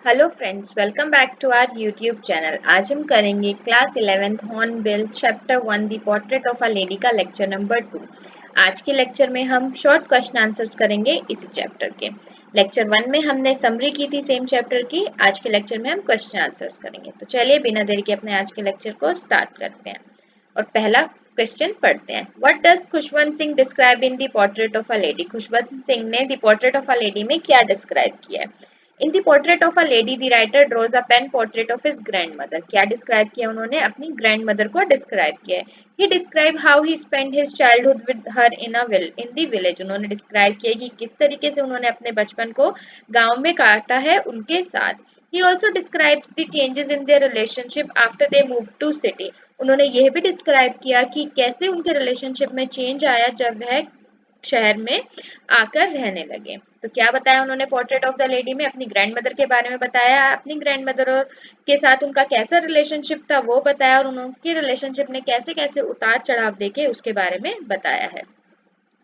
Hello friends, welcome back to our YouTube channel. आज हम करेंगे class 11th hornbill chapter 1 the portrait of a lady का lecture number 2। आज के lecture में हम शॉर्ट क्वेश्चन आंसर्स करेंगे इसी चैप्टर के। लेक्चर 1 में हमने समरी की थी सेम चैप्टर की। आज के लेक्चर में हम क्वेश्चन आंसर्स करेंगे। तो चलिए बिना देरी के अपने आज के लेक्चर को स्टार्ट करते हैं और पहला क्वेश्चन पढ़ते हैं। What does Khushwant Singh describe in the portrait of a lady? Khushwant Singh ने the portrait of a lady में क्या डिस्क्राइब किया है? In the portrait of a lady the writer draws a pen portrait of his grandmother. क्या describe किया उन्होंने? अपनी grandmother को डिस्क्राइब किया है। He describe how he spend his childhood with her in the village. उन्होंने डिस्क्राइब किया कि किस तरीके से उन्होंने अपने बचपन को गांव में काटा है उनके साथ। He also describes the changes in their relationship after they moved to city. उन्होंने यह भी डिस्क्राइब किया कि कैसे उनके रिलेशनशिप में चेंज आया जब वह शहर में आकर रहने लगे। तो क्या बताया उन्होंने पोर्ट्रेट ऑफ द लेडी में? अपनी ग्रैंडमदर के बारे में बताया। अपनी ग्रैंडमदर और के साथ उनका कैसा रिलेशनशिप था वो बताया और उनकी रिलेशनशिप ने कैसे कैसे उतार चढ़ाव देखे उसके बारे में बताया है।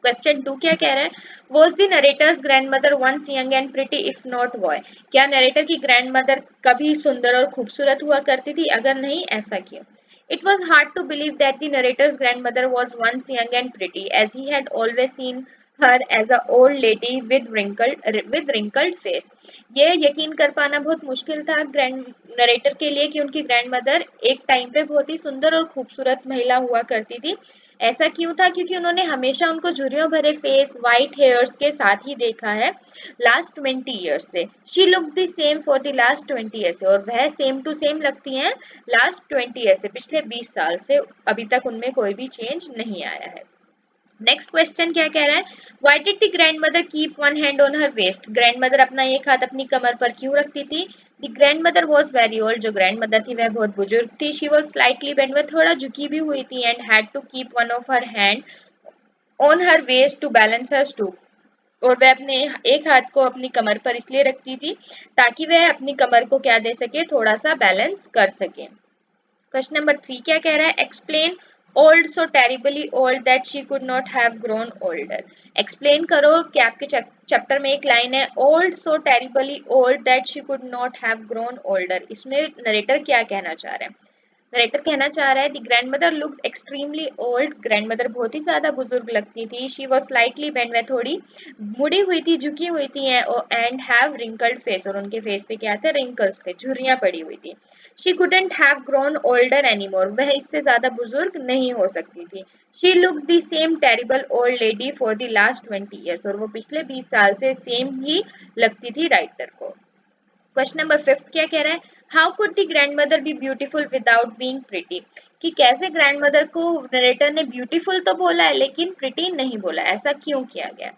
क्वेश्चन 2 क्या कह रहा है? Was the narrator's grandmother once young and pretty if not boy? क्या नरेटर की ग्रैंडमदर कभी सुंदर और खूबसूरत हुआ करती थी? अगर नहीं, ऐसा क्यों? It was hard to believe that the narrator's grandmother was once young and pretty, as he had always seen her as a old lady with wrinkled face. ये यकीन कर पाना बहुत मुश्किल था ग्रैंड नरेटर के लिए कि उनकी ग्रैंडमदर एक टाइम पे बहुत ही सुंदर और खूबसूरत महिला हुआ करती थी। ऐसा क्यों था? क्योंकि उन्होंने हमेशा उनको झुर्रियों भरे फेस, व्हाइट हेयर्स के साथ ही देखा है लास्ट 20 ईयर्स से। She look the same for the last 20 years से, और वह सेम टू सेम लगती हैं लास्ट 20 ईयर से, पिछले 20 साल से अभी तक उनमें कोई भी चेंज नहीं आया है। नेक्स्ट क्वेश्चन क्या कह रहा है? Why did the grandmother keep one hand on her waist? Grandmother अपना एक हाथ अपनी कमर पर क्यों रखती थी? The grandmother was very old. जो ग्रैंड मदर थी वह बहुत बुजुर्ग थी। शी वॉज स्लाइटली बेंड, वह थोड़ा झुकी भी हुई थी। And had to keep one of her hand on her waist to balance her stoop, और वह अपने एक हाथ को अपनी कमर पर इसलिए रखती थी ताकि वह अपनी कमर को क्या दे सके, थोड़ा सा बैलेंस कर सके। क्वेश्चन नंबर 3 क्या कह रहा है? Explain old so terribly old that she could not have grown older. Explain करो कि आपके चैप्टर में एक लाइन है old so terribly old that she could not have grown older. इसमें नरेटर क्या कहना चाह रहा है? नरेटर कहना चाह रहा है the grandmother looked extremely old. Grandmother बहुत ही ज्यादा बुजुर्ग लगती थी। शी वॉज स्लाइटली बेंड, वह थोड़ी मुड़ी हुई थी, झुकी हुई थी। एंड हैव रिंकल्ड फेस, और उनके फेस पे क्या थे? रिंकल्स थे, झुर्रियां पड़ी हुई थी। She couldn't have grown older anymore, वह इससे ज्यादा बुजुर्ग नहीं हो सकती थी। She look the same terrible old lady for the last 20 years, और वो पिछले 20 साल से सेम ही लगती थी राइटर को। क्वेश्चन नंबर 5 क्या कह रहा है? How could the grandmother B beautiful without being pretty? कि कैसे ग्रैंडमदर को नरेटर ने ब्यूटीफुल तो बोला है लेकिन प्रिटी नहीं बोला, ऐसा क्यों किया गया?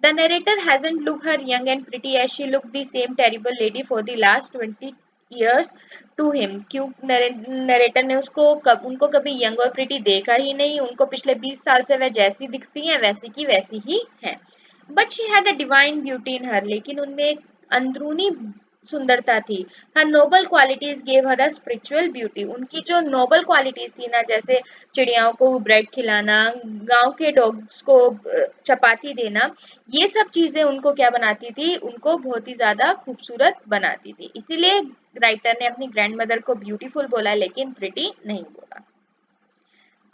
The narrator hasn't look her young and pretty as she look the same terrible lady for the last 20 years to him. क्यों नरेटर ने उनको कभी यंग और प्रिटी देखा ही नहीं? उनको पिछले 20 साल से वह जैसी दिखती हैं वैसी की वैसी ही है। But she had a divine beauty in her, लेकिन उनमें एक अंदरूनी सुंदरता थी। Her noble qualities gave her a spiritual beauty. उनकी जो नोबल क्वालिटीज थी ना, जैसे चिड़ियाओं को ब्रेड खिलाना, गांव के डॉग्स को चपाती देना, ये सब चीजें उनको क्या बनाती थी? उनको बहुत ही ज्यादा खूबसूरत बनाती थी। इसीलिए राइटर ने अपनी ग्रैंडमदर को ब्यूटीफुल बोला लेकिन प्रिटी नहीं बोला।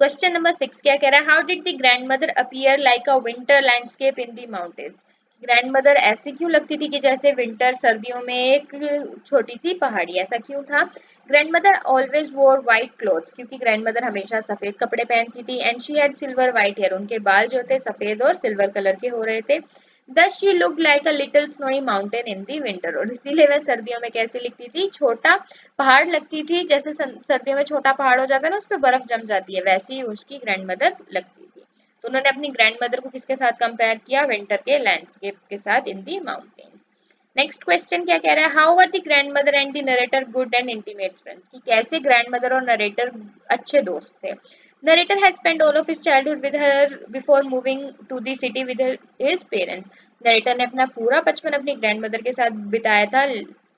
क्वेश्चन नंबर 6 क्या कह रहा है? How did the grandmother appear like a winter landscape in the mountains? Grandmother ऐसी क्यों लगती थी कि जैसे विंटर सर्दियों में एक छोटी सी पहाड़ी, ऐसा क्यों था? Grandmother always wore white clothes, क्योंकि ग्रैंडमदर हमेशा सफेद कपड़े पहनती थी। And she had silver white hair, उनके बाल जो थे सफेद और सिल्वर कलर के हो रहे थे। Thus she looked like a little snowy mountain in the winter, और इसीलिए वह सर्दियों में कैसी लिखती थी? छोटा पहाड़ लगती थी। जैसे सर्दियों में छोटा पहाड़ हो जाता है ना, उस पर बर्फ जम जाती है, वैसे ही उसकी ग्रैंडमदर लगती थी। तो उन्होंने अपनी ग्रैंडमदर को किसके साथ कंपेयर किया? विंटर के लैंडस्केप के साथ in the mountains. Next question क्या कह रहा है? How are the grandmother and the narrator good and intimate friends? कि कैसे ग्रैंडमदर और नरेटर अच्छे दोस्त थे। Narrator has spent all of his childhood with her before moving to the city with his parents. Narrator ने अपना पूरा बचपन अपनी ग्रैंडमदर के साथ बिताया था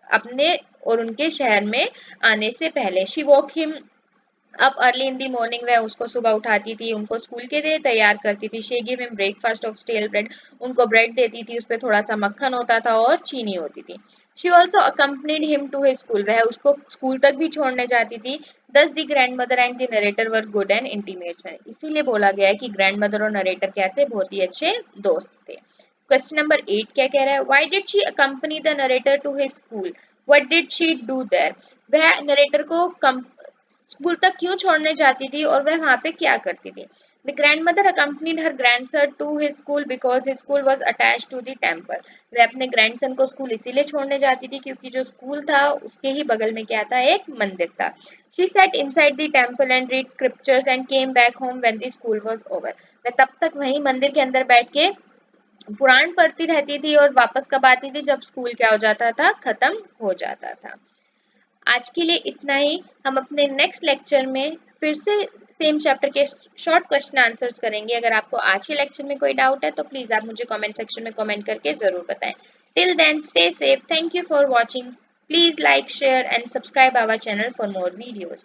अपने और उनके शहर में आने से पहले। She walk him up early in the morning, वह उसको सुबह उठाती थी, उनको स्कूल के लिए तैयार करती थी। She give him breakfast of stale bread, उनको ब्रेड देती थी, उस पर थोड़ा सा मक्खन होता था और चीनी होती थी। She also accompanied him to his school, वह उसको स्कूल तक भी छोड़ने जाती थी। Thus the grandmother and the narrator were good and intimates, इसीलिए बोला गया है कि ग्रैंड मदर और नरेटर क्या थे, बहुत ही अच्छे दोस्त थे। क्वेश्चन नंबर 8 क्या कह रहा है, why did she accompany the narrator to his school, what did she do there, वह नरेटर को स्कूल तक क्यों छोड़ने जाती थी और वह वहां पे क्या करती थी। The grandmother accompanied her grandson to his school because his school was attached to the temple. वह अपने ग्रैंडसन को स्कूल इसीलिए छोड़ने जाती थी क्योंकि जो स्कूल था उसके ही बगल में क्या था, एक मंदिर था। She sat inside the temple and read scriptures and came back home when the school was over. वह तब तक वहीं मंदिर के अंदर बैठ के पुराण पढ़ती रहती थी और वापस कब आती थी, जब स्कूल क्या हो जाता था, खत्म हो जाता था। आज के लिए इतना ही। हम अपने नेक्स्ट लेक्चर में फिर से सेम चैप्टर के शॉर्ट क्वेश्चन आंसर्स करेंगे। अगर आपको आज के लेक्चर में कोई डाउट है तो प्लीज आप मुझे कमेंट सेक्शन में कमेंट करके जरूर बताएं। Till then stay safe, thank you for watching, please like share and subscribe our channel for more videos.